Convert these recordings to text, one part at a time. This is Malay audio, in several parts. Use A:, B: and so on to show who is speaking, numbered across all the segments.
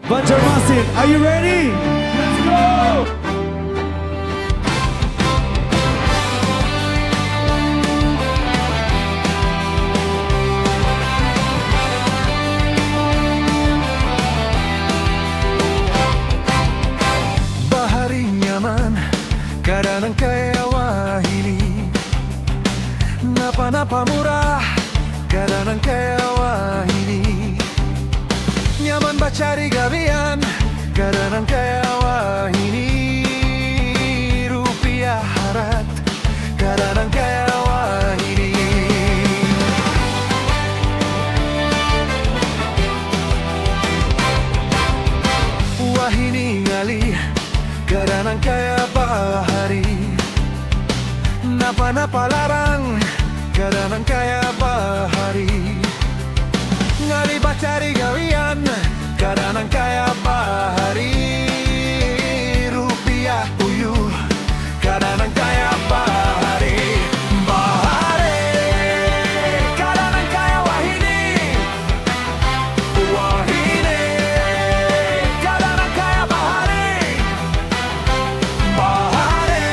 A: Banjarmasin, are you ready? Let's go!
B: Bahari nyaman, kadang kaya wahini. Napa-napa murah, kadang kaya wahini. Nyaman baca di gabian, kadang kaya wahini. Rupiah harat, kadang kaya wahini. Wahini ngali, kadang kaya bahari. Napa-napa larang, kadang kaya bahari. Ngali baca di gawian, kadang kaya bahari. Rupiah uyuh, kadang kaya bahari. Bahari, kadang kaya wahini. Wahini, kadang kaya bahari. Bahari,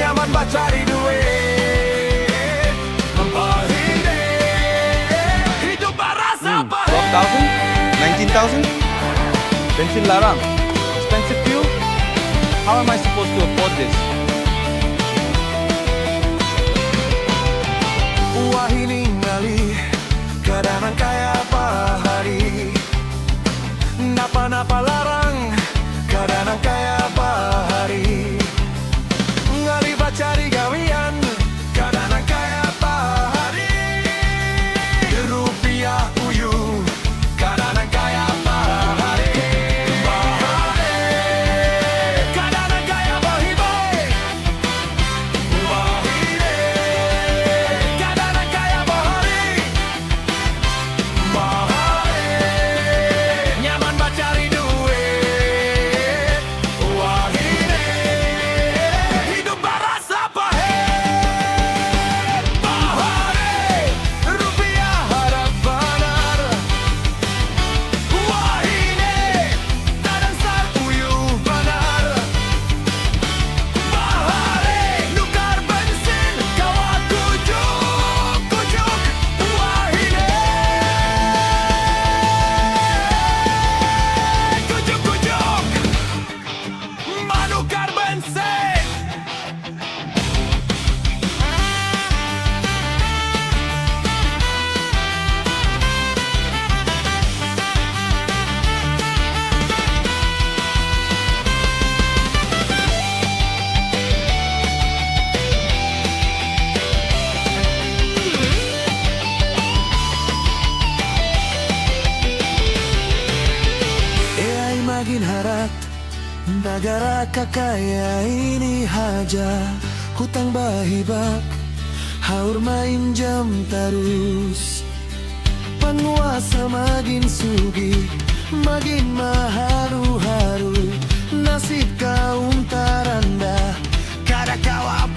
B: nyaman baca di duit. Bahari, hidup berasa pahit.
C: 12,000? 19,000? Bensin larang. Expensive fuel? How am I supposed to afford this?
B: Wahini ngali, kadang kaya bahari. Napa-napa larang, kadang kaya bahari. Ngali baca di gawian, kadang kaya bahari. Rupiah uyuh, kadang kaya bahari. Bahari, kadang kaya bahibai. Wahini, kadang kaya bahari. Bahari, nyaman baca di duit. Wahini, hidup berasa pahit. Bahari, rupiah harap benar. Wahini, kadang sar uyuh benar. Bahari, nukar bensin kawat kujuk-kujuk. Wahini, kujuk-kujuk, menukar bensin. Makin harap negara kakaya ini haja hutang bahibak haur main jam terus. Penguasa makin sugih, makin maharu-haru. Nasib kaum teranda kada kawa